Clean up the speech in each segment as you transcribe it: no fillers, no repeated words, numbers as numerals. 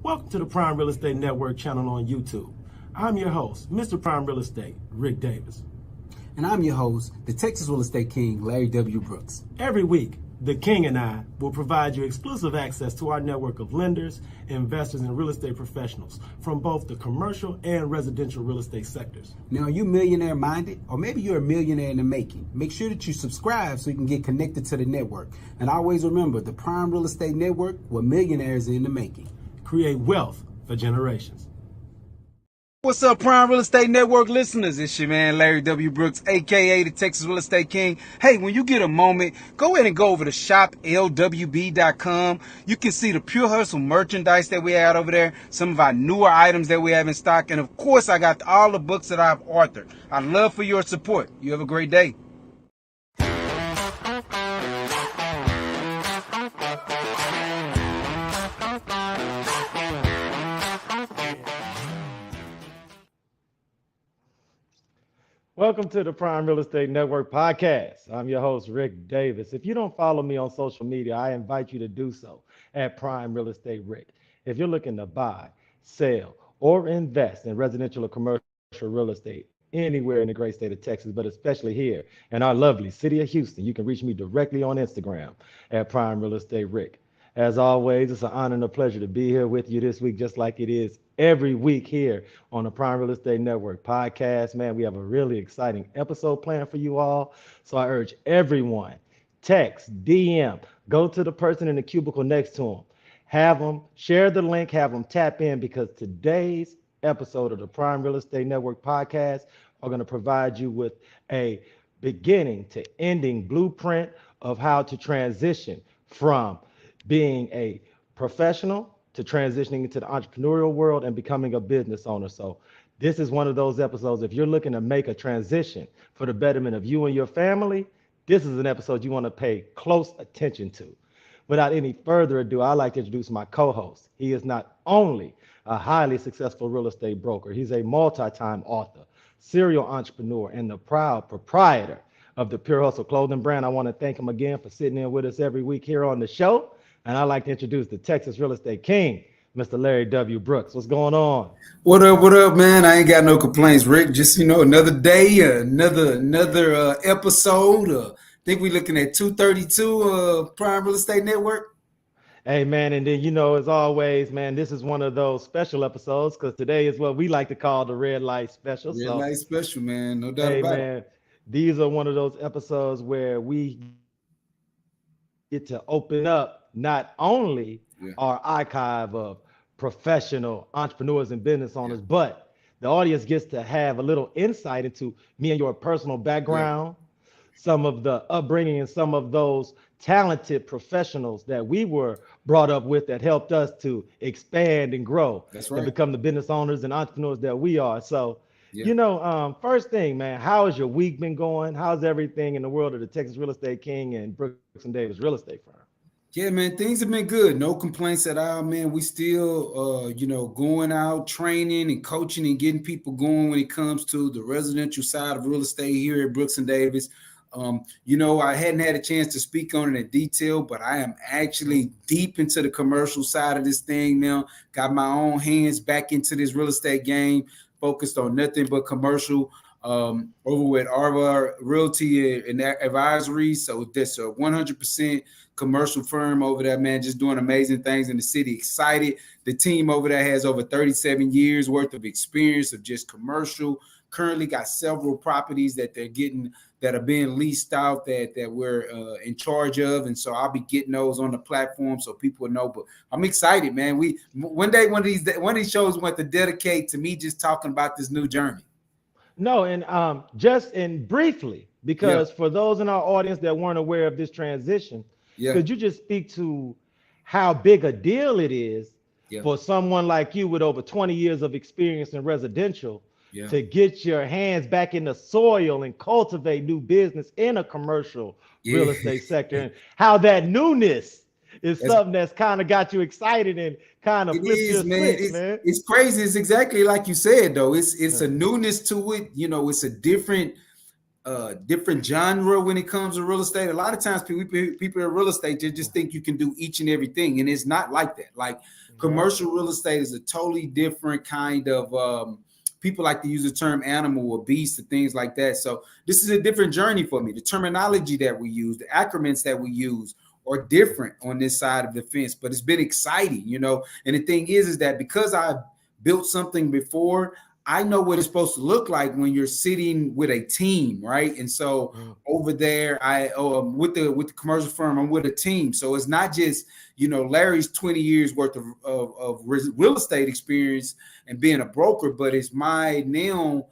Welcome to the Prime Real Estate Network channel on YouTube. I'm your host, Mr. Prime Real Estate, Ric Davis. And I'm your host, the Texas Real Estate King, LarryWBrooks. Every week, the King and I will provide you exclusive access to our network of lenders, investors, and real estate professionals from both the commercial and residential real estate sectors. Now, are you millionaire minded? Or maybe you're a millionaire in the making. Make sure that you subscribe so you can get connected to the network. And always remember, the Prime Real Estate Network, where millionaires are in the making. Create wealth for generations. What's up, Prime Real Estate Network listeners? It's your man, LarryWBrooks, a.k.a. the Texas Real Estate King. Hey, when you get a moment, go ahead and go over to shoplwb.com. You can see the Pure Hustle merchandise that we have over there, some of our newer items that we have in stock, and of course, I got all the books that I've authored. I'd love for your support. You have a great day. Welcome to the Prime Real Estate Network podcast. I'm your host, Ric Davis. If you don't follow me on social media, I invite you to do so at Prime Real Estate Ric. If you're looking to buy, sell, or invest in residential or commercial real estate anywhere in the great state of Texas, but especially here in our lovely city of Houston, you can reach me directly on Instagram at Prime Real Estate Ric. As always, it's an honor and a pleasure to be here with you this week, just like it is every week here on the Prime Real Estate Network podcast. Man, we have a really exciting episode planned for you all. So I urge everyone, text, DM, go to the person in the cubicle next to them, have them share the link, have them tap in, because today's episode of the Prime Real Estate Network podcast are going to provide you with a beginning to ending blueprint of how to transition from being a professional to transitioning into the entrepreneurial world and becoming a business owner. So this is one of those episodes. If you're looking to make a transition for the betterment of you and your family, this is an episode you want to pay close attention to. Without any further ado, I'd like to introduce my co-host. He is not only a highly successful real estate broker, he's a multi-time author, serial entrepreneur, and the proud proprietor of the Pure Hustle clothing brand. I want to thank him again for sitting in with us every week here on the show. And I'd like to introduce the Texas Real Estate King, Mr. LarryWBrooks. What's going on? What up, man? I ain't got no complaints, Rick. Just, another day, another episode. I think we're looking at 232 Prime Real Estate Network. Hey, man, and then, as always, man, this is one of those special episodes because today is what we like to call the Red Light Special. Red Light Special, man. No doubt about it. These are one of those episodes where we get to open up not only our archive of professional entrepreneurs and business owners, but the audience gets to have a little insight into me and your personal background, some of the upbringing and some of those talented professionals that we were brought up with that helped us to expand and grow and become the business owners and entrepreneurs that we are. So, first thing, man, how has your week been going? How's everything in the world of the Texas Real Estate King and Brooks and Davis Real Estate Firm? Yeah, man, things have been good. No complaints at all, man. We still, going out, training and coaching and getting people going when it comes to the residential side of real estate here at Brooks and Davis. I hadn't had a chance to speak on it in detail, but I am actually deep into the commercial side of this thing now. Got my own hands back into this real estate game, focused on nothing but commercial. Over with RELOCATING Realty and Advisory. So that's a 100% commercial firm over there, man, just doing amazing things in the city. Excited. The team over there has over 37 years worth of experience of just commercial. Currently got several properties that they're getting that are being leased out that we're in charge of. And so I'll be getting those on the platform so people know. But I'm excited, man. One day, one of these shows want to dedicate to me just talking about this new journey. No, and briefly, because for those in our audience that weren't aware of this transition, could you just speak to how big a deal it is for someone like you with over 20 years of experience in residential to get your hands back in the soil and cultivate new business in a commercial real estate sector, and how that newness is something that's kind of got you excited and kind of flipped your switch, man. It's crazy. It's exactly like you said, though. It's a newness to it. It's a different different genre when it comes to real estate. A lot of times people in real estate, they just think you can do each and everything, and it's not like that. Like commercial real estate is a totally different kind of people like to use the term animal or beast and things like that. So this is a different journey for me. The terminology that we use, the acronyms that we use are different on this side of the fence, but it's been exciting, you know. And the thing is that because I've built something before, I know what it's supposed to look like when you're sitting with a team, right? And so over there, with the commercial firm, I'm with a team. So it's not just, you know, Larry's 20 years worth of real estate experience and being a broker, but it's my now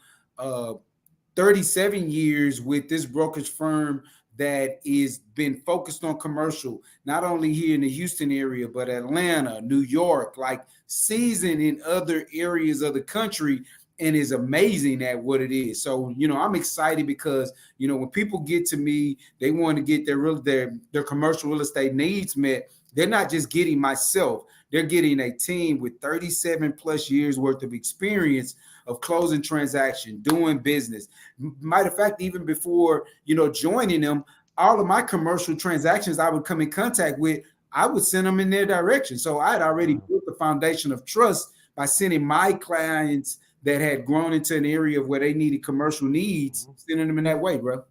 37 years with this brokerage firm that is been focused on commercial, not only here in the Houston area, but Atlanta, New York, like seasoned in other areas of the country, and is amazing at what it is. So, you know, I'm excited because, you know, when people get to me, they want to get their commercial real estate needs met. They're not just getting myself, they're getting a team with 37 plus years worth of experience of closing transaction, doing business. Matter of fact, even before, you know, joining them, all of my commercial transactions I would come in contact with, I would send them in their direction. So I had already built the foundation of trust by sending my clients that had grown into an area where they needed commercial needs, sending them in that way, bro.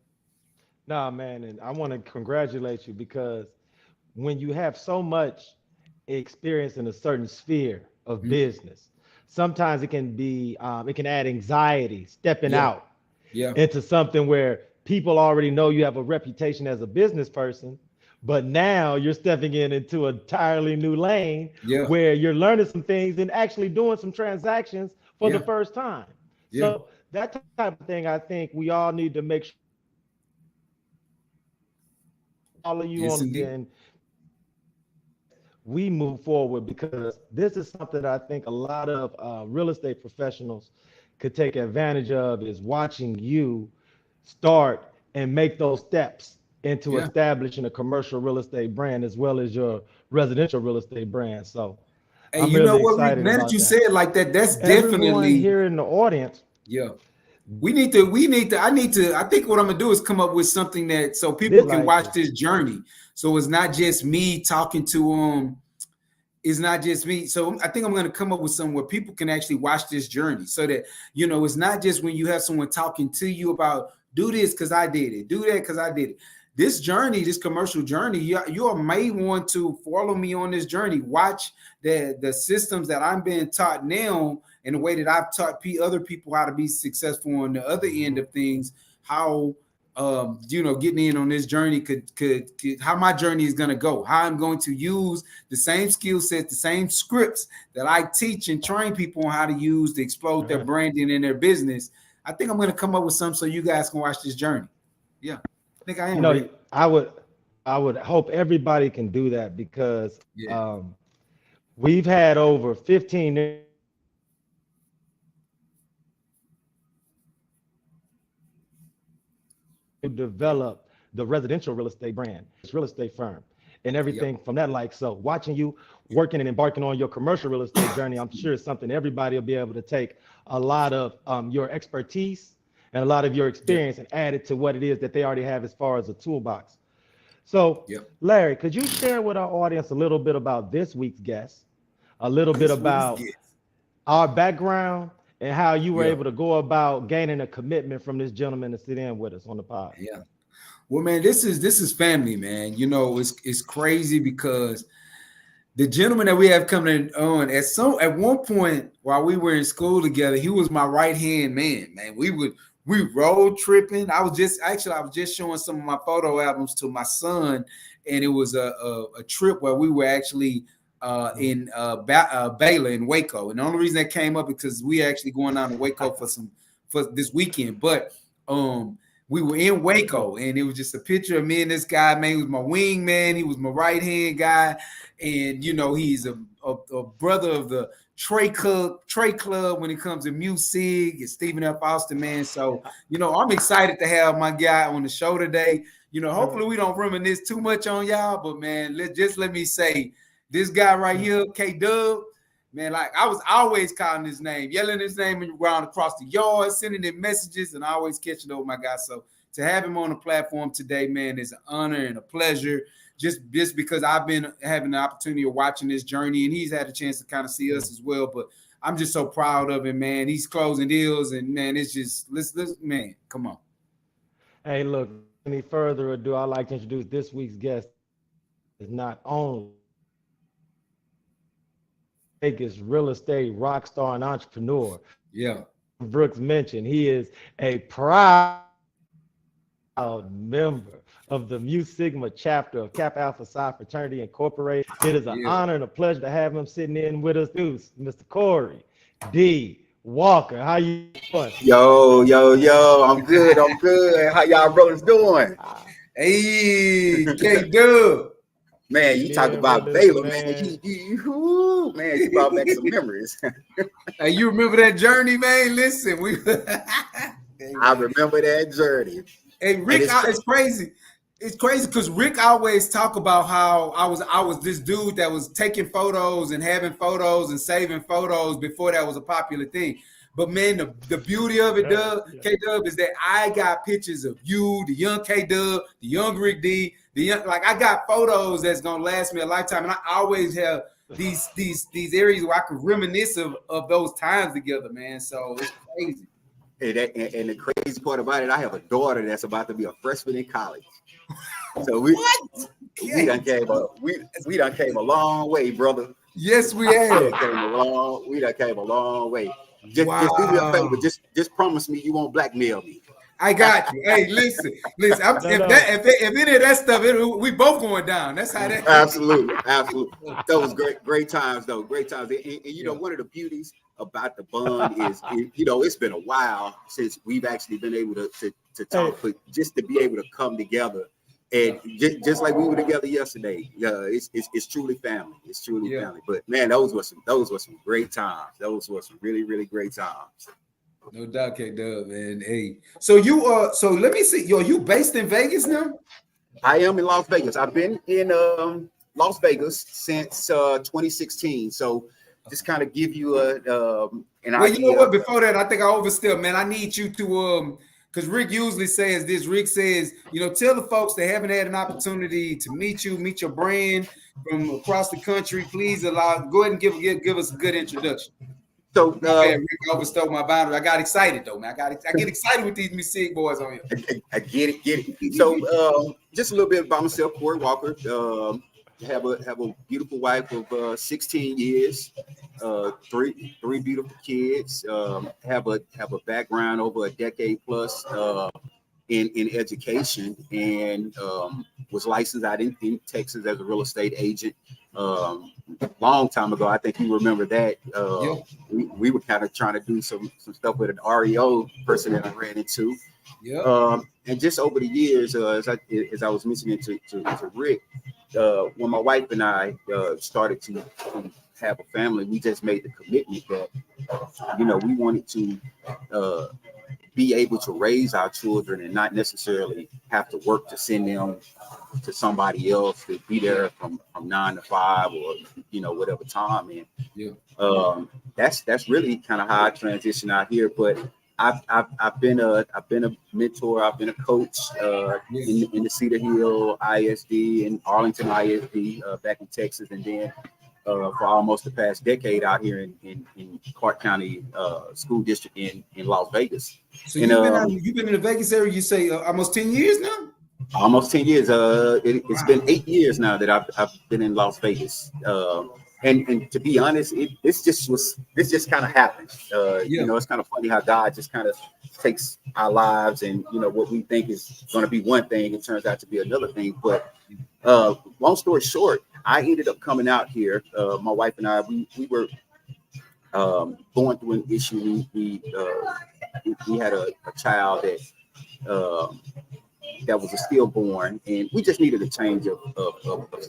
Nah, man, and I want to congratulate you because when you have so much experience in a certain sphere of business, sometimes it can be it can add anxiety stepping out into something where people already know you have a reputation as a business person, but now you're stepping into an entirely new lane where you're learning some things and actually doing some transactions for the first time. So that type of thing, I think we all need to make sure all of you on and we move forward, because this is something I think a lot of real estate professionals could take advantage of, is watching you start and make those steps into establishing a commercial real estate brand as well as your residential real estate brand. So hey, I'm you really know what, excited now about that you that. say it like that, that's Everyone definitely here in the audience. I think what I'm gonna do is come up with something that so people can watch this journey. So it's not just me talking to them. It's not just me. So I think I'm going to come up with something where people can actually watch this journey, so that, you know, it's not just when you have someone talking to you about do this because I did it, do that because I did it. This journey, this commercial journey, you may want to follow me on this journey. Watch the systems that I'm being taught now and the way that I've taught other people how to be successful on the other end of things, how you know, getting in on this journey could how my journey is going to go, how I'm going to use the same skill set, the same scripts that I teach and train people on how to use to explode their branding in their business. I think I'm going to come up with something so you guys can watch this journey. Yeah, I think I am. You know, I would hope everybody can do that, because we've had over 15 to develop the residential real estate brand, this real estate firm, and everything from that. Like, so watching you working and embarking on your commercial real estate journey, I'm sure it's something everybody will be able to take a lot of your expertise and a lot of your experience and add it to what it is that they already have as far as a toolbox. So, Larry, could you share with our audience a little bit about this week's guest, a little bit about our background, and how you were able to go about gaining a commitment from this gentleman to sit in with us on the pod? Well, man, this is family, man. You know, it's crazy because the gentleman that we have coming on at one point while we were in school together, he was my right hand man. Man, we road tripping. I was just showing some of my photo albums to my son, and it was a trip where we were actually in Baylor in Waco. And the only reason that came up is because we actually going down to Waco for this weekend. But we were in Waco, and it was just a picture of me and this guy, man. He was my wingman. He was my right-hand guy. And, you know, he's a brother of the Trey Club when it comes to music, and Stephen F. Austin, man. So, you know, I'm excited to have my guy on the show today. You know, hopefully we don't reminisce too much on y'all, but, man, let me say, this guy right here, K-Dub, man, like I was always calling his name, yelling his name around across the yard, sending him messages, and always catching over my guy. So to have him on the platform today, man, is an honor and a pleasure. Just because I've been having the opportunity of watching this journey, and he's had a chance to kind of see us as well. But I'm just so proud of him, man. He's closing deals, and man, it's just let's man, come on. Hey, look, any further ado, I'd like to introduce this week's guest. Is not only Vegas real estate rock star and entrepreneur. Yeah. Brooks mentioned he is a proud member of the Mu Sigma chapter of Kappa Alpha Psi Fraternity Incorporated. It is an honor and a pleasure to have him sitting in with us, Mr. Kory D. Walker. How you doing? Yo, I'm good. How y'all brothers doing? Hey, K-Dub. Man, you talk about Baylor, man. You brought back some memories. Hey, you remember that journey, man? Listen, I remember that journey. Hey, Rick, it's crazy. It's crazy because Rick always talk about how I was this dude that was taking photos and having photos and saving photos before that was a popular thing. But man, the beauty of it, K-Dub, is that I got pictures of you, the young K-Dub, the young Ric D, I got photos that's gonna last me a lifetime, and I always have these areas where I can reminisce of those times together, man. So it's crazy. And the crazy part about it, I have a daughter that's about to be a freshman in college. So we done came a long way, brother. Yes, we have. We done came a long way. Just do me a favor. Just promise me you won't blackmail me. I got you. Hey, listen. If any of that stuff, we both going down. That's how that. Absolutely. That was great times, though. Great times. And one of the beauties about the bond is, it's been a while since we've actually been able to talk, but just to be able to come together and just like we were together yesterday, it's truly family. It's truly family. But man, those were some great times. Those were some really, really great times. No doubt, K-Dub, man. Hey, so so let me see. Are you based in Vegas now? I am in Las Vegas. I've been in Las Vegas since 2016. So just kind of give you an idea. You know what? Before that, I think I overstepped, man. I need you to because Rick usually says this. Rick says, tell the folks that haven't had an opportunity to meet your brand from across the country. Please go ahead and give us a good introduction. So Rick overstepped my boundary. I got excited though, man. I get excited with these Music boys on here. I get it. So just a little bit about myself, Kory Walker. Have a beautiful wife of 16 years, three beautiful kids. Have a background over a decade plus in education, and was licensed out in Texas as a real estate agent. Long time ago, I think you remember that. We were kind of trying to do some stuff with an REO person that I ran into. And just over the years, as I was mentioning to Rick, when my wife and I started to have a family, we just made the commitment that we wanted to be able to raise our children and not necessarily have to work to send them to somebody else to be there from 9 to 5 or whatever time. And that's really kind of how I transitioned out here. But I've been a mentor. I've been a coach in the Cedar Hill ISD and Arlington ISD back in Texas, and then for almost the past decade out here in Clark County School District in Las Vegas. So you've been in the Vegas area, you say almost 10 years now? Almost 10 years. It's been 8 years now that I've been in Las Vegas. And to be honest, this just kind of happened. It's kind of funny how God just kind of takes our lives and what we think is going to be one thing, it turns out to be another thing. But long story short, I ended up coming out here. My wife and I, we were going through an issue. We had a child that was a stillborn, and we just needed a change of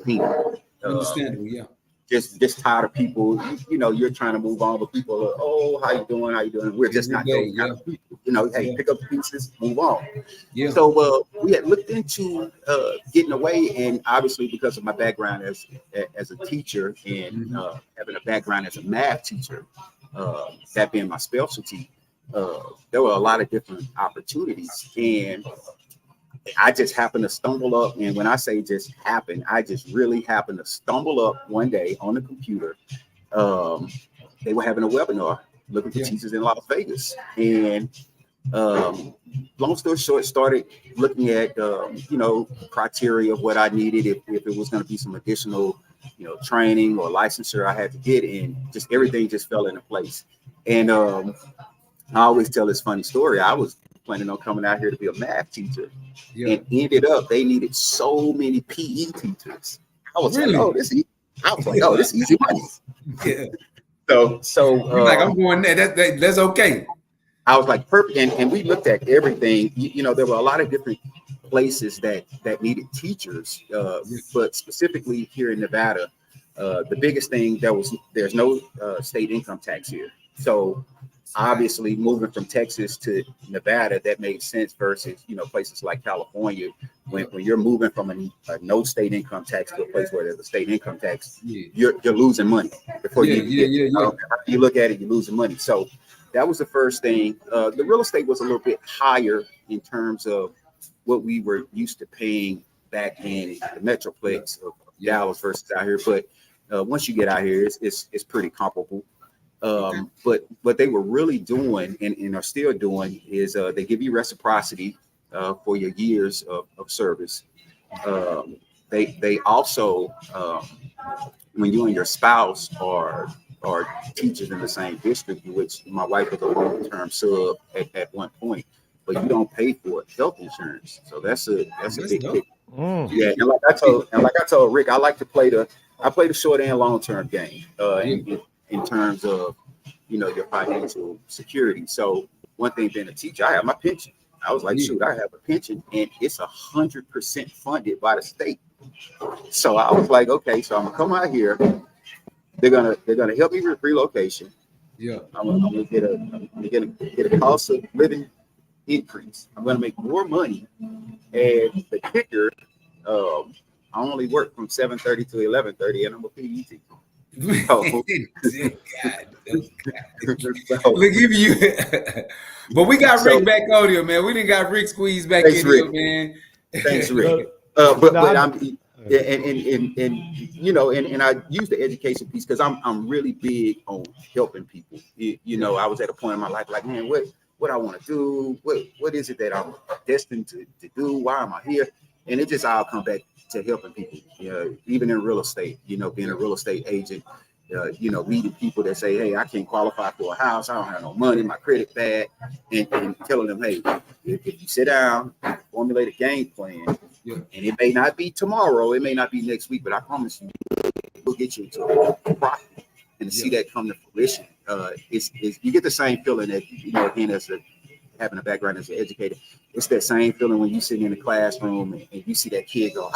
scene. Understandable, yeah. Just tired of people. You're trying to move on, but people are, oh, how you doing? We're just not those kind of people. Hey, pick up the pieces, move on. Yeah. So we had looked into getting away, and obviously because of my background as a teacher and having a background as a math teacher, that being my specialty, there were a lot of different opportunities. And I just happened to stumble up, and when I say just happened, I just really happened to stumble up one day on the computer. They were having a webinar looking for teachers in Las Vegas, and long story short, started looking at criteria of what I needed if it was going to be some additional training or licensure I had to get, and just everything just fell into place. And I always tell this funny story. I was planning on coming out here to be a math teacher, and ended up they needed so many PE teachers. I was like, oh, this is easy money. Yeah. So like, I'm going there. That's okay. I was like, perfect. And we looked at everything. There were a lot of different places that needed teachers, but specifically here in Nevada, the biggest thing there's no state income tax here. So obviously moving from Texas to Nevada, that made sense versus, places like California, when you're moving from a no state income tax to a place where there's a state income tax, you're losing money before you look at it, you're losing money. So that was the first thing. The real estate was a little bit higher in terms of what we were used to paying back in the Metroplex of Dallas versus out here. But once you get out here, it's pretty comparable. But what they were really doing and are still doing is they give you reciprocity for your years of service. They also, when you and your spouse are teachers in the same district, which my wife was a long-term sub at one point, but you don't pay for health insurance. So that's a big kick. Yeah, and like I told Rick, I play the short and long-term game in terms of your financial security. So one thing being a teacher, I have my pension. I was like, shoot, I have a pension, and it's 100% funded by the state. So I was like, okay, so I'm gonna come out here. They're gonna help me with relocation. Yeah, I'm gonna get a cost of living increase. I'm gonna make more money, and the kicker, I only work from 7:30 to 11:30, and I'm a PE teacher. But we got Rick back on here, man. We didn't got Rick squeezed back in here, man. Thanks, Rick. But I'm and I use the education piece because I'm really big on helping people. I was at a point in my life like, man, what I want to do, what is it that I'm destined to do? Why am I here? And it just all come back to helping people. Even in real estate, being a real estate agent, meeting people that say, hey, I can't qualify for a house, I don't have no money, my credit bad, and telling them, hey, if you sit down, formulate a game plan, and it may not be tomorrow, it may not be next week, but I promise you, we'll get you into a profit. And to see that come to fruition, it's you get the same feeling that, again, having a background as an educator, it's that same feeling when you sit in the classroom and you see that kid go,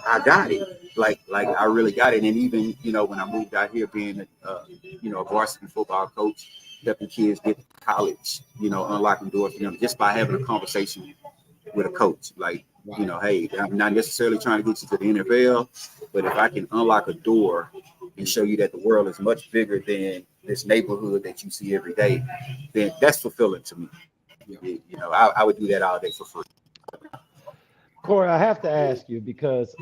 I got it. Like I really got it. And even, when I moved out here being, a varsity football coach, helping kids get to college, unlocking doors for them just by having a conversation with a coach. Like, hey, I'm not necessarily trying to get you to the NFL, but if I can unlock a door and show you that the world is much bigger than this neighborhood that you see every day, then that's fulfilling to me. I would do that all day for free. Kory, I have to ask you because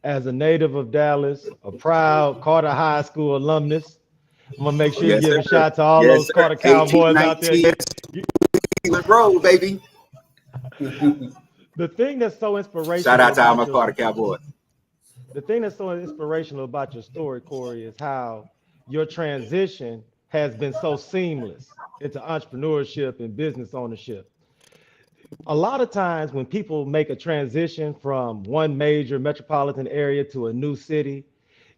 as a native of Dallas, a proud Carter High School alumnus, I'm gonna make sure you give a shout to all those Carter Cowboys out there. Roll, baby. The thing that's so inspirational. Shout out to all my Carter Cowboys. The thing that's so inspirational about your story, Kory, is how your transition has been so seamless into entrepreneurship and business ownership. A lot of times when people make a transition from one major metropolitan area to a new city,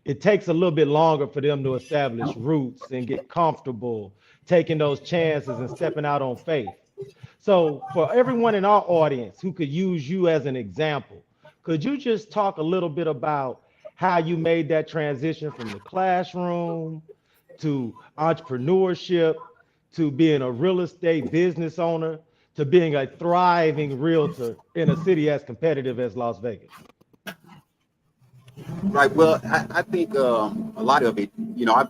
it takes a little bit longer for them to establish roots and get comfortable taking those chances and stepping out on faith. So for everyone in our audience who could use you as an example, could you just talk a little bit about how you made that transition from the classroom to entrepreneurship, to being a real estate business owner, to being a thriving realtor in a city as competitive as Las Vegas? Right. Well, I think a lot of it,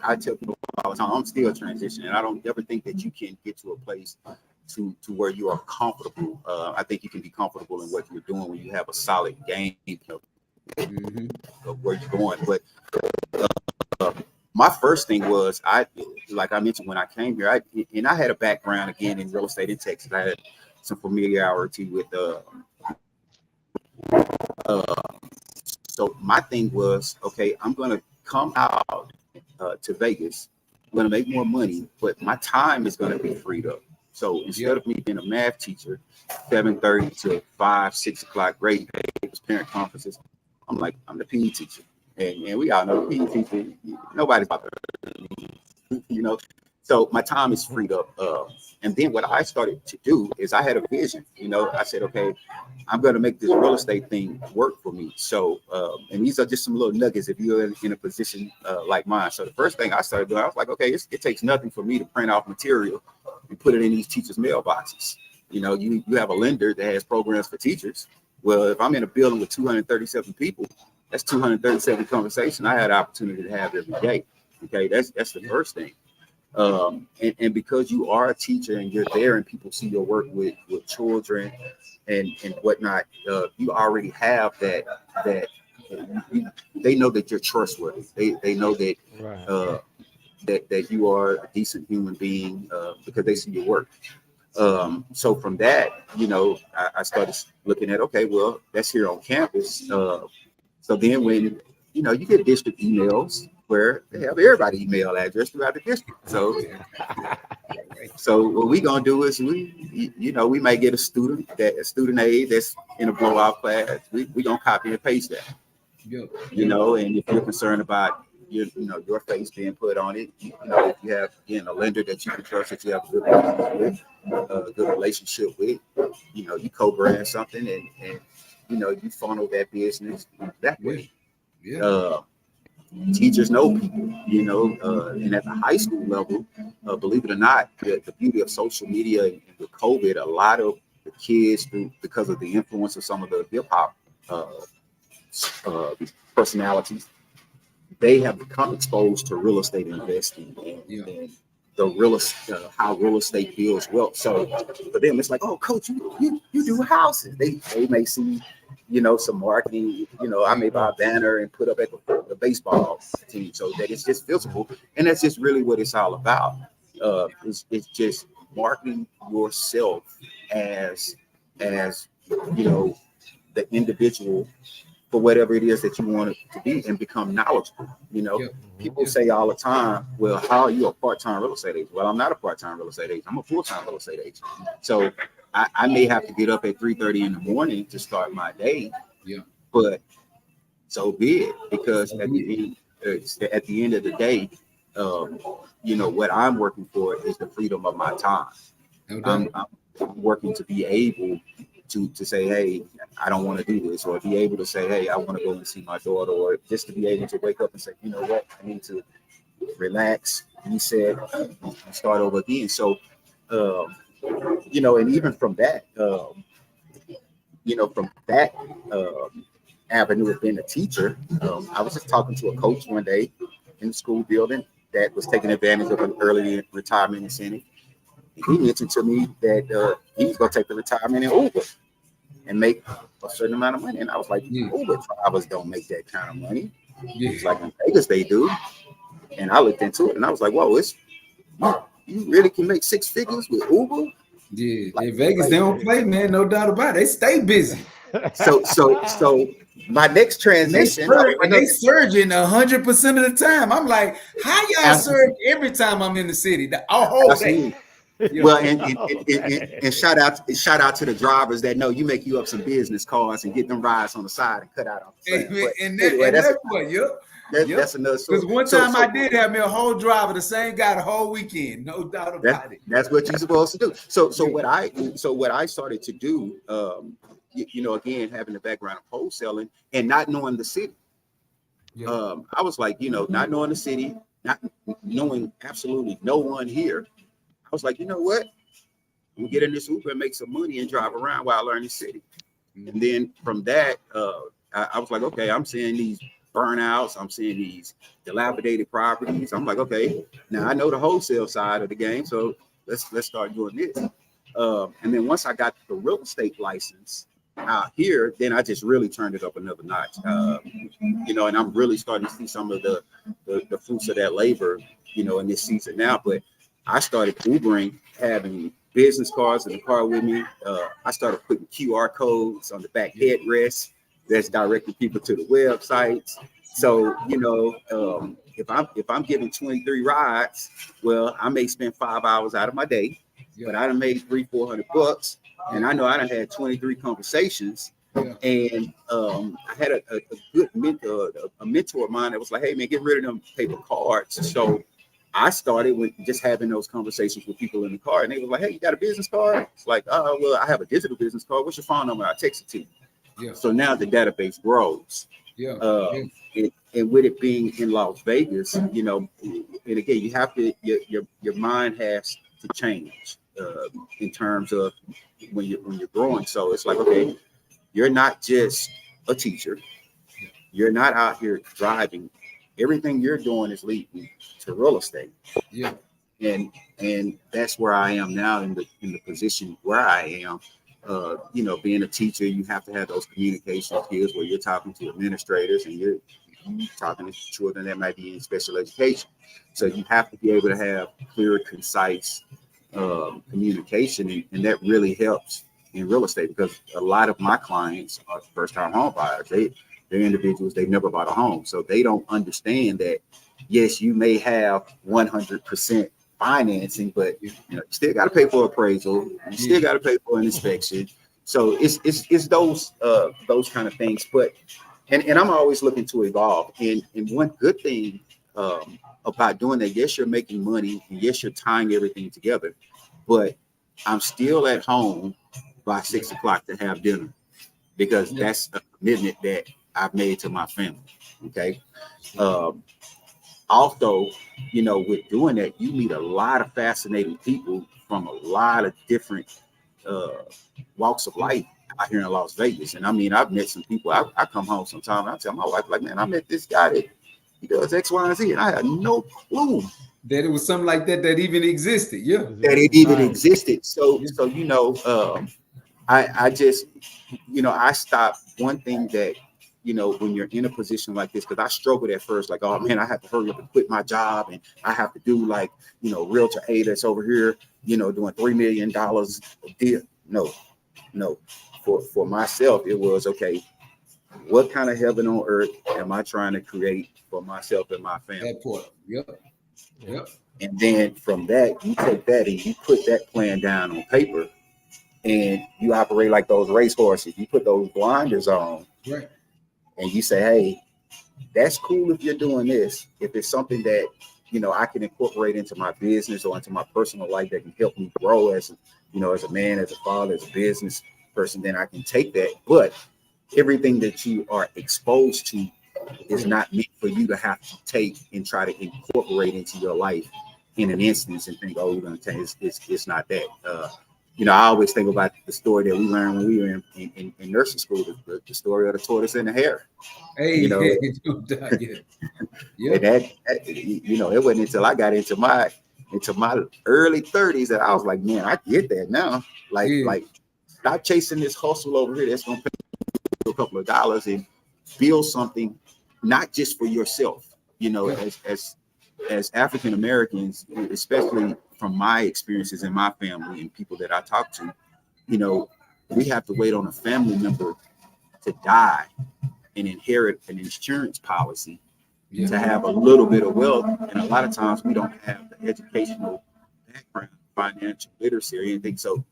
I tell people all the time, I'm still transitioning. I don't ever think that you can get to a place to where you are comfortable. I think you can be comfortable in what you're doing when you have a solid game of where you're going. But my first thing was, like I mentioned when I came here, I had a background again in real estate in Texas. I had some familiarity with so my thing was, okay, I'm gonna come out to Vegas. I'm gonna make more money, but my time is gonna be freed up. So instead of me being a math teacher, 7:30 to 5, 6 o'clock, grading papers, parent conferences, I'm the PE teacher. And we all know PE teacher, nobody's about to, So my time is freed up. And then what I started to do is I had a vision. I said, okay, I'm going to make this real estate thing work for me. So, and these are just some little nuggets if you're in a position like mine. So the first thing I started doing, I was like, okay, it takes nothing for me to print off material and put it in these teachers' mailboxes. You have a lender that has programs for teachers. Well, if I'm in a building with 237 people, that's 237 conversations I had the opportunity to have every day. Okay, that's the first thing. And because you are a teacher and you're there and people see your work with children and whatnot, you already have that they know that you're trustworthy. They know that that you are a decent human being because they see your work. So from that, I started looking at, okay, well, that's here on campus. So then when, you get district emails where they have everybody's email address throughout the district. So what we gonna do is we might get a student aide that's in a blowout class. We gonna copy and paste that. And if you're concerned about your face being put on it, if you have a lender that you can trust, that you have a good relationship with, you co-brand something and you funnel that business that way. Teachers know people, and at the high school level, believe it or not, the beauty of social media and with COVID, a lot of the kids, because of the influence of some of the hip hop personalities, they have become exposed to real estate investing and the how real estate builds wealth. So for them, it's like, oh, coach, you do houses. They may see, some marketing. I may buy a banner and put up at the baseball team so that it's just visible, and that's just really what it's all about. It's just marketing yourself as the individual for whatever it is that you want it to be and become knowledgeable. People say all the time, well, how are you a part-time real estate agent? Well, I'm not a part-time real estate agent. I'm a full-time real estate agent. So I may have to get up at 3:30 in the morning to start my day. But so be it, because at the end of the day, what I'm working for is the freedom of my time. I'm working to be able to say, hey, I don't want to do this, or be able to say, hey, I want to go and see my daughter, or just to be able to wake up and say, you know what, I need to relax, reset, and start over again. So, and even from that, avenue of being a teacher, I was just talking to a coach one day in the school building that was taking advantage of an early retirement incentive. He mentioned to me that he's going to take the retirement in Uber and make a certain amount of money. And I was like, Uber drivers don't make that kind of money. It's like in Vegas they do. And I looked into it and I was like, whoa, you really can make 6 figures with Uber? Yeah, in Vegas they don't play, man. No doubt about it. They stay busy. So my next transition, they surging 100% of the time. I'm like, how y'all surge every time I'm in the city? The whole day. Well, and shout out to the drivers that know you make you up some business cards and get them rides on the side and cut out on the side. That's another story. Because one time I did have me a whole driver, the same guy the whole weekend, no doubt about it. That's what you're supposed to do. So what I started to do, again, having the background of wholesaling and not knowing the city, I was like, not knowing the city, not knowing absolutely no one here. I was like, you know what? I'm gonna get in this Uber and make some money and drive around while I learn the city. And then from that, I was like, okay, I'm seeing these burnouts, I'm seeing these dilapidated properties. I'm like, okay, now I know the wholesale side of the game, so let's start doing this. And then once I got the real estate license out here, then I just really turned it up another notch. You know, and I'm really starting to see some of the fruits of that labor, you know, in this season now. But I started Ubering, having business cards in the car with me. I started putting QR codes on the back headrest that's directing people to the websites. So, you know, if I'm giving 23 rides, well, I may spend 5 hours out of my day, but I done made $300-400, and I know I done had 23 conversations. And I had a good mentor, a mentor of mine that was like, "Hey man, get rid of them paper cards." So I started with just having those conversations with people in the car, and they were like, "Hey, you got a business card?" It's like, "Oh, well, I have a digital business card. What's your phone number? I'll text it to you." So now the database grows. And with it being in Las Vegas, you know, and again, you have to, your mind has to change in terms of when you're growing. So it's like, okay, you're not just a teacher. You're not out here driving. Everything you're doing is leading to real estate. And that's where I am now in the position where I am. You know, being a teacher, you have to have those communication skills where you're talking to administrators and you're talking to children that might be in special education. So you have to be able to have clear, concise communication, and that really helps in real estate, because a lot of my clients are first-time home buyers. They're individuals, they've never bought a home, so they don't understand that. Yes, you may have 100% financing, but you know, you still got to pay for appraisal, you still got to pay for an inspection. So it's those kind of things. But and I'm always looking to evolve. And one good thing about doing that, yes, you're making money, and yes, you're tying everything together, but I'm still at home by 6 o'clock to have dinner, because that's a commitment that I've made to my family. Okay. Also, you know, with doing that, you meet a lot of fascinating people from a lot of different walks of life out here in Las Vegas. And I mean, I've met some people. I come home sometimes and I tell my wife, like, man, I met this guy that he does X, Y, and Z, and I had no clue that it was something like that even existed. That it even existed. So you know, I just, you know, I stopped. One thing that, you know, when you're in a position like this, because I struggled at first, like, oh man, I have to hurry up and quit my job, and I have to do, like, you know, Realtor A that's over here, you know, doing $3 million a deal. No. For myself, it was, okay, what kind of heaven on earth am I trying to create for myself and my family? That part. Yep. And then from that, you take that and you put that plan down on paper, and you operate like those racehorses. You put those blinders on, right, and you say, hey, that's cool if you're doing this. If it's something that, you know, I can incorporate into my business or into my personal life that can help me grow as, you know, as a man, as a father, as a business person, then I can take that. But everything that you are exposed to is not meant for you to have to take and try to incorporate into your life in an instance and think, oh, you're going to take it. It's not that. You know, I always think about the story that we learned when we were in nursing school, the story of the tortoise and the hare. Hey, you know, yeah. That, you know, it wasn't until I got into my early 30s that I was like, man, I get that now. Like, stop chasing this hustle over here that's going to pay you a couple of dollars and build something, not just for yourself. You know, as African Americans, especially from my experiences in my family and people that I talk to, you know, we have to wait on a family member to die and inherit an insurance policy to have a little bit of wealth. And a lot of times we don't have the educational background, financial literacy or anything. So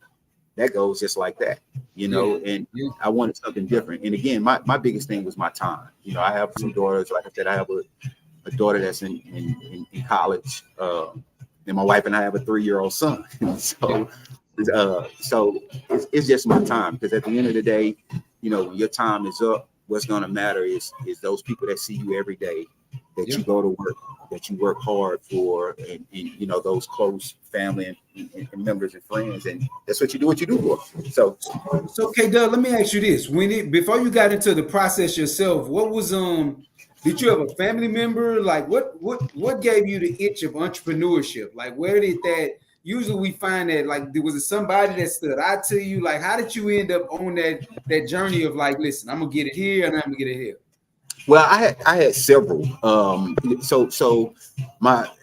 that goes just like that, you know, and I wanted something different. And again, my biggest thing was my time. You know, I have two daughters. Like I said, I have a daughter that's in college. And my wife and I have a 3-year-old son. So it's just my time, because at the end of the day, you know, when your time is up, what's going to matter is those people that see you every day, that you go to work, that you work hard for, and you know, those close family and members and friends, and that's what you do for. So okay, Doug, let me ask you this: before you got into the process yourself, what was did you have a family member? Like, what gave you the itch of entrepreneurship? Like, where did that, usually we find that like there was somebody that stood out to you. Like, how did you end up on that journey of like, listen, I'm gonna get it here and I'm gonna get it here? Well, I had several. I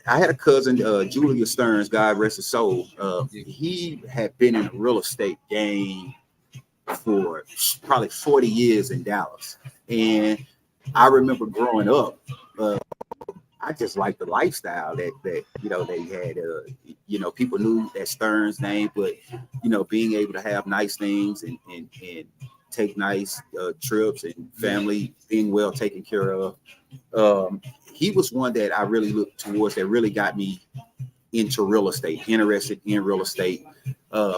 had a cousin, Julia Stearns, God rest his soul. He had been in the real estate game for probably 40 years in Dallas, and I remember growing up. I just liked the lifestyle that they had. People knew that Stearns name, but being able to have nice things and take nice trips and family being well taken care of. He was one that I really looked towards that really got me into real estate, interested in real estate.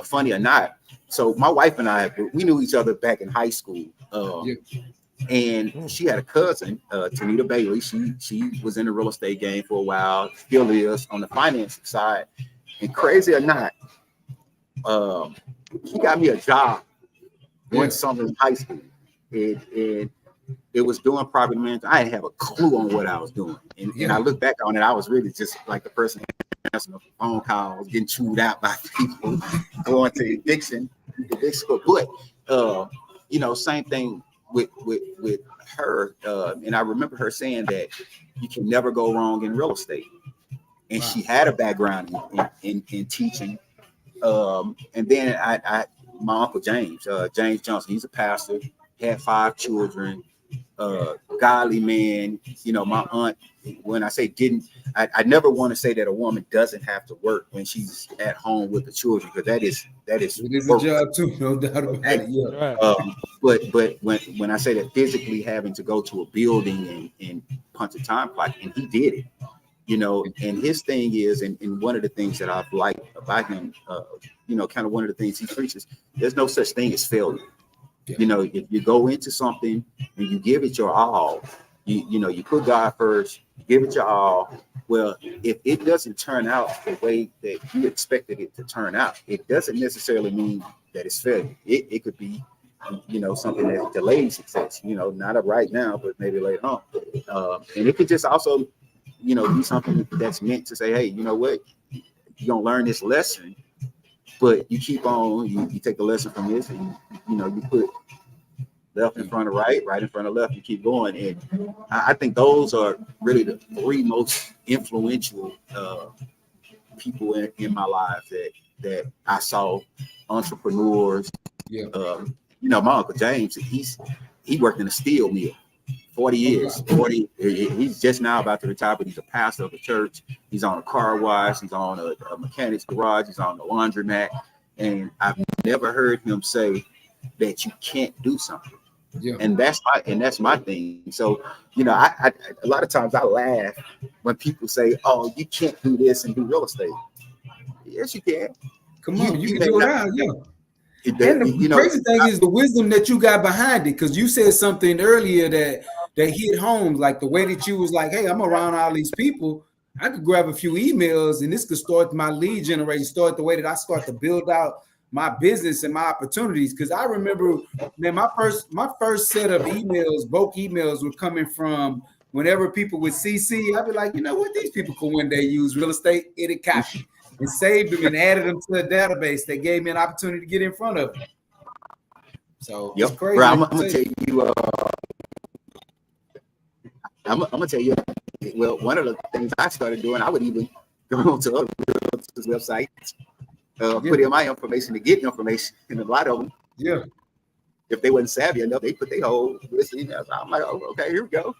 Funny or not, so my wife and I, we knew each other back in high school. And she had a cousin, Tanita Bailey. She was in the real estate game for a while, still is on the finance side. And crazy or not, she got me a job one summer in high school. And it was doing property management. I didn't have a clue on what I was doing. And I look back on it, I was really just like the person answering phone calls, getting chewed out by people, going to eviction. But same thing with her. And I remember her saying that you can never go wrong in real estate. And she had a background in teaching. And then my uncle James Johnson, he's a pastor, had 5 children, godly man. My aunt, when I say I never want to say that a woman doesn't have to work when she's at home with the children, because that is it is a job too, no doubt about it. But when I say that, physically having to go to a building and punch a time clock, and he did it. And his thing is, and one of the things that I've liked about him, kind of one of the things he preaches, there's no such thing as failure. If you go into something and you give it your all, you put God first, you give it your all. Well, if it doesn't turn out the way that you expected it to turn out, it doesn't necessarily mean that it's failure. It could be, something that delays success, not right now, but maybe later on. And it could just also, be something that's meant to say, hey, you know what, you're going to learn this lesson, but you keep on, you take the lesson from this, and, you put left in front of right in front of left, you keep going. And I think those are really the 3 most influential people in my life that I saw, entrepreneurs. My Uncle James, he worked in a steel mill 40 years. He's just now about to retire, but he's a pastor of a church. He's on a car wash. He's on a mechanic's garage. He's on the laundromat. And I've never heard him say that you can't do something. And that's my thing. So, I a lot of times I laugh when people say, "Oh, you can't do this and do real estate." Yes, you can. Come on, you can do it now. And the crazy thing is the wisdom that you got behind it, because you said something earlier that hit home, like the way that you was like, hey, I'm around all these people. I could grab a few emails and this could start my lead generation, start the way that I start to build out my business and my opportunities. Because I remember, man, my first set of emails, bulk emails were coming from whenever people would CC, I'd be like, you know what, these people could one day use real estate, edit copy, and saved them and added them to a database that gave me an opportunity to get in front of them. So it's crazy. Bro, I'm gonna tell you. I'm gonna tell you. Well, one of the things I started doing, I would even go onto other websites, put in my information to get information, and a lot of them, if they wasn't savvy enough, they put their whole list of emails. I'm like, oh, okay, here we go.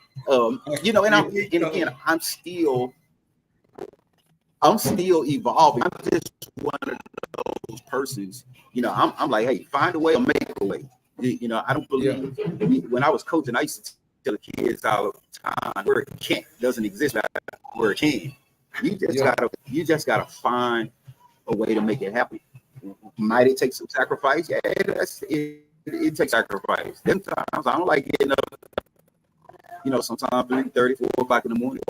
I'm still evolving. I'm just one of those persons. I'm like, hey, find a way or make a way. I don't believe when I was coaching, I used to tell the kids all the time, where it can't doesn't exist, where it can. You just gotta find a way to make it happen. Might it take some sacrifice? Yeah, it takes sacrifice. Them times I don't like getting up, sometimes 3:30, 4 o'clock in the morning.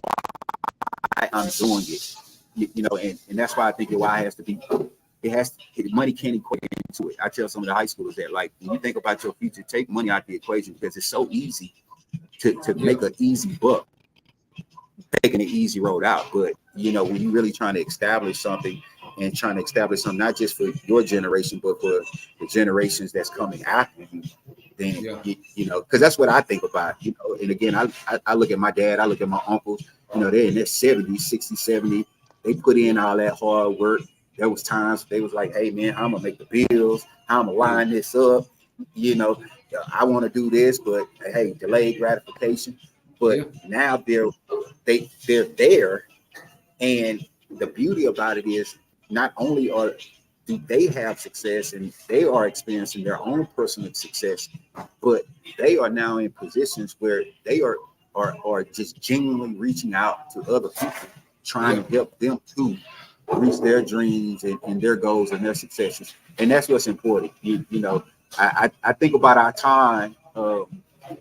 I'm doing it. And that's why I think why it has to be. Money can't equate into it. I tell some of the high schoolers that, like, when you think about your future, take money out the equation, because it's so easy to make an easy buck, taking an easy road out. But when you're really trying to establish something, and trying to establish something not just for your generation, but for the generations that's coming after you, then you know, because that's what I think about, you know. And again, I look at my dad, I look at my uncles, you know, they're in their 70s, 60, 70. They put in all that hard work. There was times they was like, hey man, I'm gonna make the bills, I'm gonna line this up, you know, I want to do this, but hey, delayed gratification. But now they're there, and the beauty about it is not only do they have success and they are experiencing their own personal success, but they are now in positions where they are just genuinely reaching out to other people, trying to help them to reach their dreams and their goals and their successes. And that's what's important. You know, I think about our time,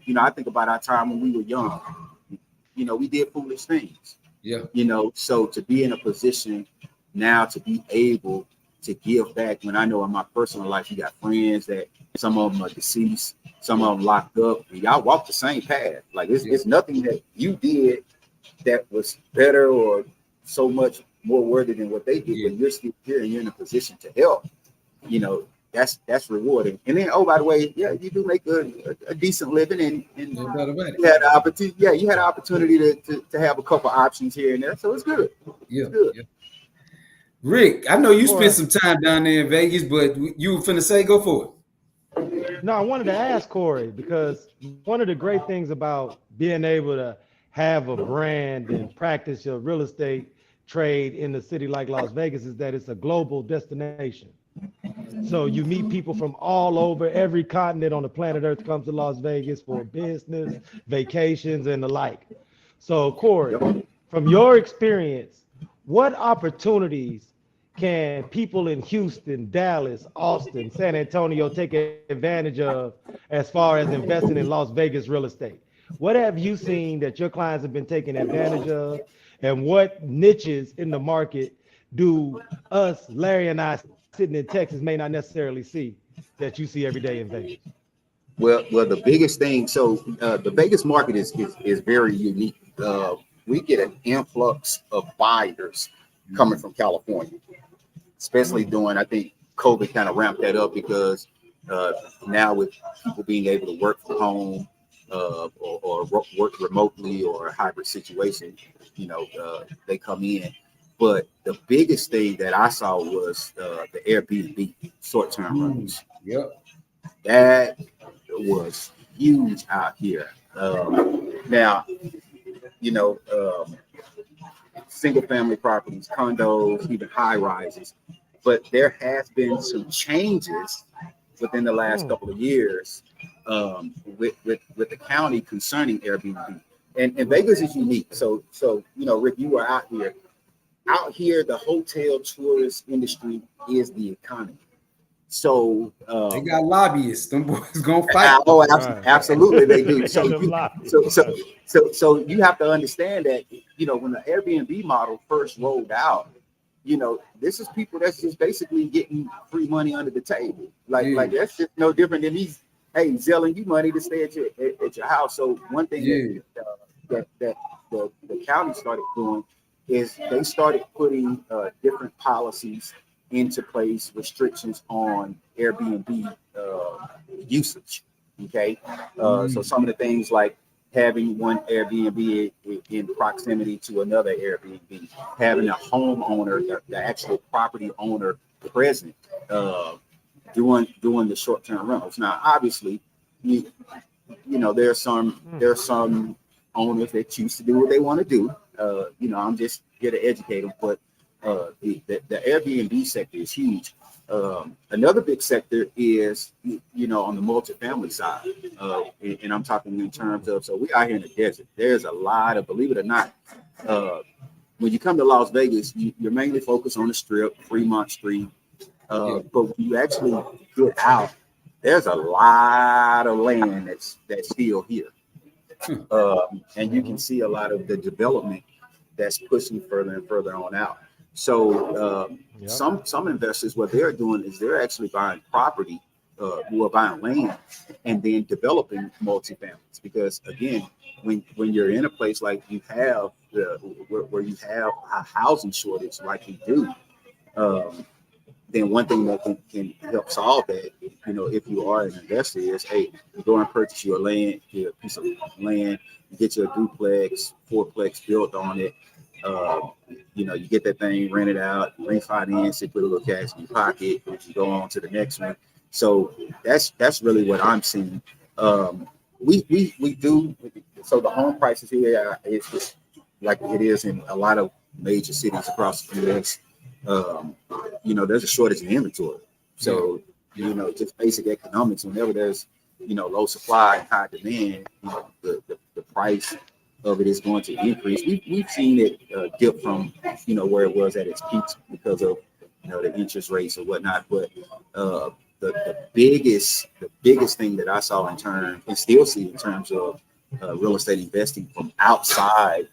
you know, I think about our time when we were young. You know, we did foolish things. Yeah. You know, so to be in a position now to be able to give back, when I know in my personal life, you got friends that some of them are deceased, some of them locked up, and y'all walk the same path. Like it's nothing that you did that was better or so much more worthy than what they did, but you're still here and you're in a position to help. You know, that's rewarding. And then, oh, by the way, you do make a decent living, and you had the opportunity. Yeah, you had the opportunity to have a couple options here and there, so it's good. It's good. Yeah. Rick, I know you spent some time down there in Vegas, but you were finna say, go for it. No, I wanted to ask Kory, because one of the great things about being able to have a brand and practice your real estate trade in a city like Las Vegas is that it's a global destination. So you meet people from all over, every continent on the planet Earth comes to Las Vegas for business, vacations, and the like. So Kory, from your experience, what opportunities can people in Houston, Dallas, Austin, San Antonio take advantage of as far as investing in Las Vegas real estate? What have you seen that your clients have been taking advantage of, and what niches in the market do us, Larry and I, sitting in Texas, may not necessarily see that you see every day in Vegas? Well, the biggest thing. So the Vegas market is very unique. We get an influx of buyers coming from California, especially during, I think COVID kind of ramped that up, because now with people being able to work from home or work remotely or a hybrid situation, you know, they come in. But the biggest thing that I saw was the Airbnb short-term rentals. Yep. That was huge out here. Now, you know, single-family properties, condos, even high-rises. But there has been some changes within the last couple of years with the county concerning Airbnb. And Vegas is unique. So you know, Rick, you were out here. Out here, the hotel tourist industry is the economy. So they got lobbyists. Them boys gonna fight. Absolutely, they do. So you have to understand that, you know, when the Airbnb model first rolled out, you know, this is people that's just basically getting free money under the table. Like that's just no different than these, hey, selling you money to stay at your house. So one thing that the county started doing is they started putting different policies into place, restrictions on Airbnb usage. Okay, so some of the things like having one Airbnb in proximity to another Airbnb, having a homeowner, the actual property owner present, doing the short-term rentals. Now, obviously, you know, there's some owners that choose to do what they want to do. You know, I'm just here to educate them, but the Airbnb sector is huge. Another big sector is, you know, on the multifamily side, and I'm talking in terms of, so we out here in the desert. There's a lot of, believe it or not, when you come to Las Vegas, you're mainly focused on the Strip, Fremont Street, but when you actually get out, there's a lot of land that's still here. And you can see a lot of the development that's pushing further and further on out. So some investors, what they're doing is they're actually buying property, who are buying land and then developing multifamilies. Because again, when you're in a place like you have where you have a housing shortage like you do, then one thing that can help solve that, you know, if you are an investor, is, hey, you go and purchase your land, your piece of land, you get your duplex, fourplex built on it. You know, you get that thing rented out, refinance it, put a little cash in your pocket, and you go on to the next one. So that's really what I'm seeing. We do. So the home prices here is just like it is in a lot of major cities across the U.S. You know, there's a shortage of inventory. So, you know, just basic economics, whenever there's, you know, low supply and high demand, you know, the price of it is going to increase. We've seen it dip from, you know, where it was at its peaks because of, you know, the interest rates or whatnot. But the biggest thing that I saw in terms, and still see in terms of real estate investing from outside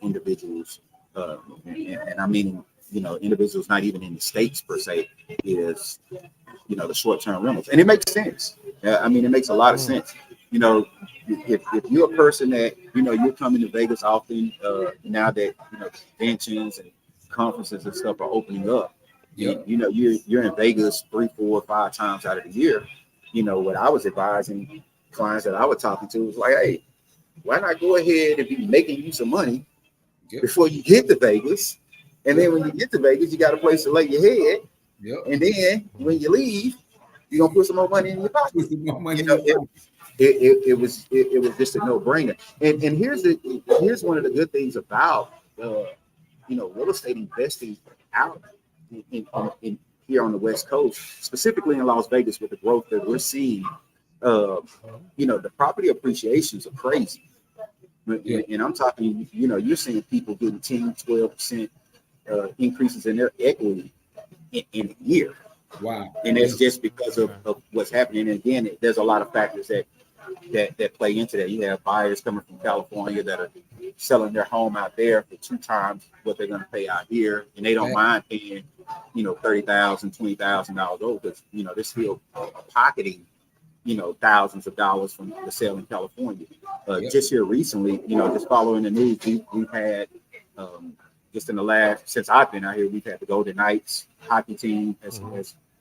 individuals, and I mean, you know, individuals not even in the States per se, is, you know, the short-term rentals. And it makes sense. I mean, it makes a lot of sense. You know, if you're a person that, you know, you're coming to Vegas often, now that, you know, conventions and conferences and stuff are opening up, you know, you're in Vegas 3, 4, 5 times out of the year. You know, what I was advising clients that I was talking to was like, hey, why not go ahead and be making you some money before you get to Vegas? And then when you get to Vegas, you got a place to lay your head. And then when you leave, you're gonna put some more money in your pocket. You know, it was just a no-brainer. And here's one of the good things about you know, real estate investing out in here on the West Coast, specifically in Las Vegas, with the growth that we're seeing. You know, the property appreciations are crazy. And I'm talking, you know, you're seeing people getting 10-12% increases in their equity in a year. Wow. And that's just because of what's happening. And again, there's a lot of factors that play into that. You have buyers coming from California that are selling their home out there for 2 times what they're going to pay out here, and they don't mind paying, you know, $30,000, $20,000 over, because, you know, they're still pocketing, you know, thousands of dollars from the sale in California. Just here recently, you know, just following the news, we've had just in the last, since I've been out here, we've had the Golden Knights hockey team has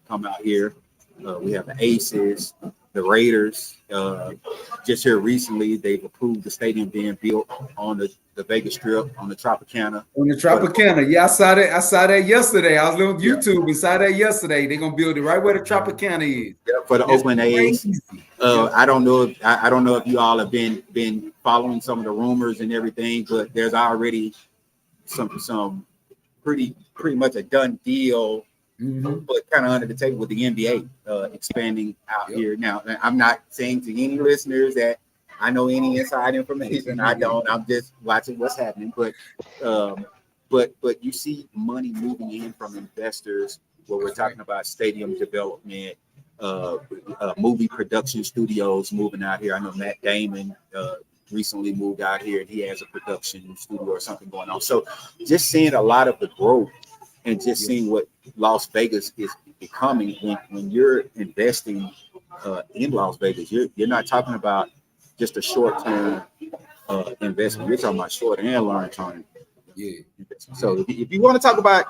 come out here. We have the Aces, the Raiders. Just here recently, they've approved the stadium being built on the Vegas Strip, on the Tropicana. On the Tropicana, yeah, I saw that yesterday. I was on YouTube and saw that yesterday. They're gonna build it right where the Tropicana is. Yeah, for the Oakland A's. I don't know if you all have been following some of the rumors and everything, but there's already some pretty much a done deal. But kind of under the table with the NBA expanding out here. Now, I'm not saying to any listeners that I know any inside information. I don't. I'm just watching what's happening. But you see money moving in from investors where we're talking about stadium development, movie production studios moving out here. I know Matt Damon recently moved out here, and he has a production studio or something going on. So just seeing a lot of the growth and just seeing what Las Vegas is becoming. When you're investing in Las Vegas, you're not talking about just a short-term investment. You're talking about short and long-term. So if you want to talk about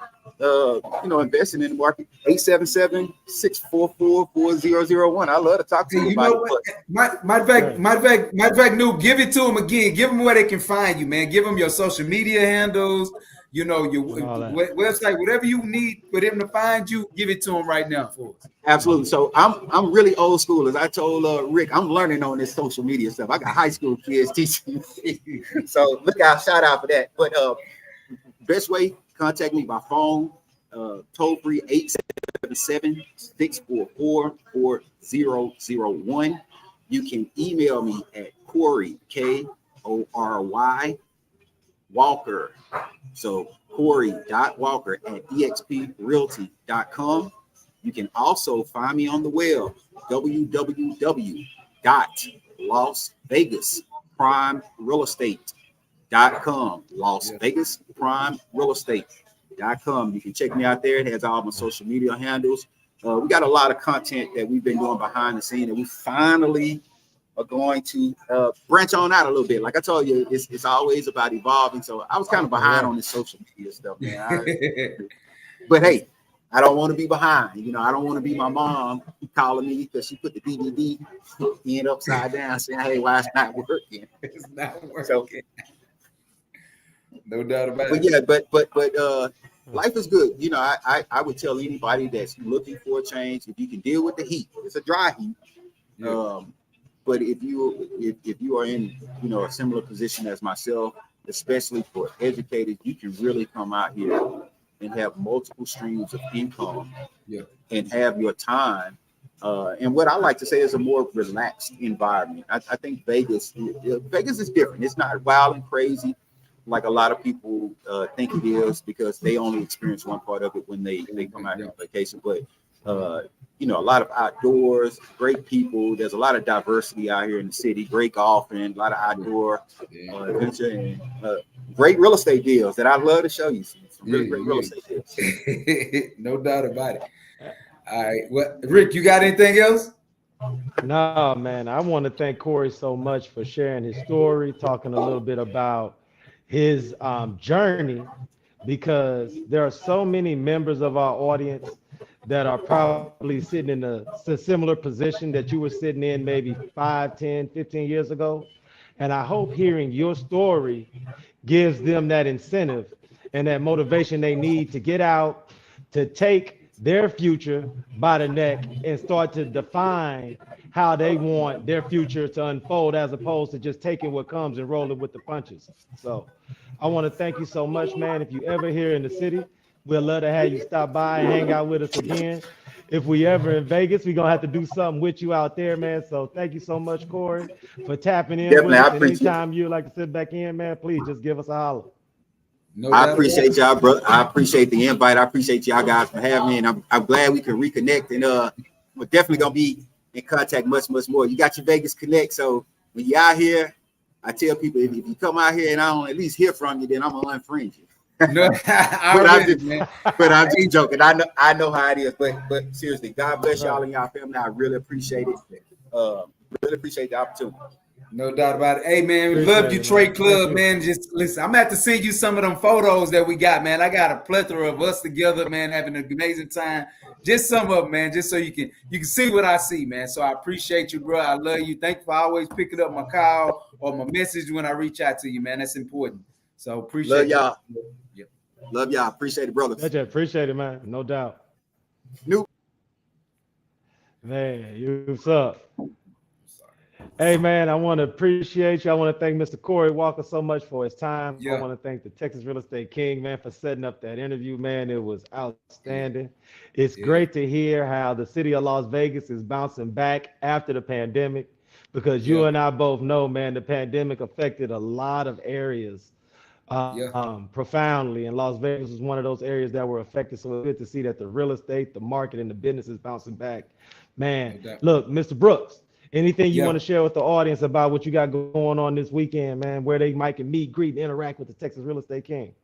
investing in the market, 877-644-4001. I love to talk to you about it. Matter of fact, Noob, give it to them again. Give them where they can find you, man. Give them your social media handles, you know, your website, whatever you need for them to find you. Give it to them right now for us. Absolutely. So I'm really old school. As I told Rick, I'm learning on this social media stuff. I got high school kids teaching me. So look out, shout out for that. But best way, contact me by phone, toll free 877-644-4001. You can email me at Kory, Kory, Walker. So Kory.Walker@exprealty.com. You can also find me on the web, www.LasVegasPrimeRealEstate.com. LasVegasPrimeRealEstate.com. You can check me out there. It has all my social media handles. We got a lot of content that we've been doing behind the scene, and we finally are going to branch on out a little bit. Like I told you, it's always about evolving. So I was kind of behind on this social media stuff, man. But hey, I don't want to be behind. You know, I don't want to be my mom calling me because she put the DVD in upside down saying, hey, why it's not working? It's not working. So, no doubt about but it. yeah, but life is good. You know, I would tell anybody that's looking for a change, if you can deal with the heat, it's a dry heat. Yeah. But if you are in, you know, a similar position as myself, especially for educators, you can really come out here and have multiple streams of income, and have your time. And what I like to say is a more relaxed environment. I think Vegas is different. It's not wild and crazy like a lot of people think it is, because they only experience one part of it when they come out here on vacation. But you know, a lot of outdoors, great people. There's a lot of diversity out here in the city. Great golfing, a lot of outdoor adventure, and great real estate deals that I'd love to show you. Some really great real estate deals. No doubt about it. All right. Well, Rick, you got anything else? No, man. I want to thank Kory so much for sharing his story, talking a little bit about his journey, because there are so many members of our audience that are probably sitting in a similar position that you were sitting in maybe 5, 10, 15 years ago. And I hope hearing your story gives them that incentive and that motivation they need to get out, to take their future by the neck and start to define how they want their future to unfold, as opposed to just taking what comes and rolling with the punches. So I want to thank you so much, man. If you ever here in the city, we'd love to have you stop by and hang out with us again. If we ever in Vegas, we're going to have to do something with you out there, man. So thank you so much, Kory, for tapping in with us. And anytime you'd like to sit back in, man, please just give us a holler. I appreciate y'all, bro. I appreciate the invite. I appreciate y'all guys for having me. And I'm glad we can reconnect. And we're definitely going to be in contact much more. You got your Vegas Connect. So when you're out here, I tell people, if you come out here and I don't at least hear from you, then I'm going to unfriend you. No, but I'm just joking. I know how it is. But seriously, God bless y'all and y'all family. I really appreciate it. Really appreciate the opportunity. No doubt about it. Hey, man, we love Detroit Club, man. Just listen, I'm going to have to send you some of them photos that we got, man. I got a plethora of us together, man, having an amazing time. Just some of them, man, just so you can see what I see, man. So I appreciate you, bro. I love you. Thank you for always picking up my call or my message when I reach out to you, man. That's important. So appreciate Love y'all. Yep. Love y'all. Appreciate it, brother. Appreciate it, man. No doubt. Nope. Man, what's up? Hey, man, I want to appreciate you. I want to thank Mr. Kory Walker so much for his time. I want to thank the Texas Real Estate King, man, for setting up that interview, man. It was outstanding. It's great to hear how the city of Las Vegas is bouncing back after the pandemic, because you and I both know, man, the pandemic affected a lot of areas profoundly, and Las Vegas was one of those areas that were affected. So it's good to see that the real estate, the market, and the business is bouncing back. Man, look, Mr. Brooks, anything you want to share with the audience about what you got going on this weekend, man, where they might can meet, greet, and interact with the Texas Real Estate King?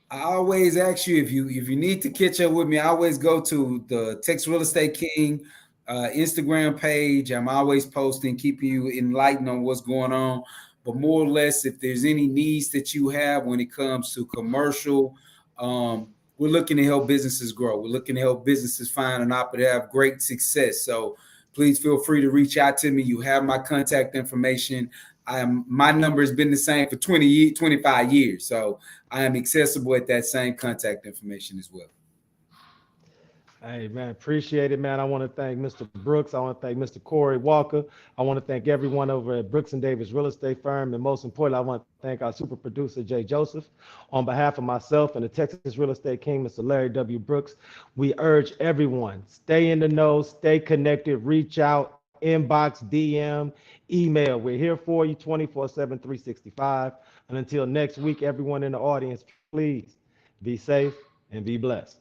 I always ask you if you need to catch up with me. I always go to the Texas Real Estate King Instagram page. I'm always posting, keeping you enlightened on what's going on. But more or less, if there's any needs that you have when it comes to commercial, we're looking to help businesses grow. We're looking to help businesses find an opportunity to have great success. So please feel free to reach out to me. You have my contact information. My number has been the same for 25 years. So I am accessible at that same contact information as well. Hey, man, appreciate it, man. I want to thank Mr. Brooks. I want to thank Mr. Kory Walker. I want to thank everyone over at Brooks & Davis Real Estate Firm. And most importantly, I want to thank our super producer, Jay Joseph. On behalf of myself and the Texas Real Estate King, Mr. Larry W. Brooks, we urge everyone, stay in the know, stay connected, reach out, inbox, DM, email. We're here for you 24/7, 365. And until next week, everyone in the audience, please be safe and be blessed.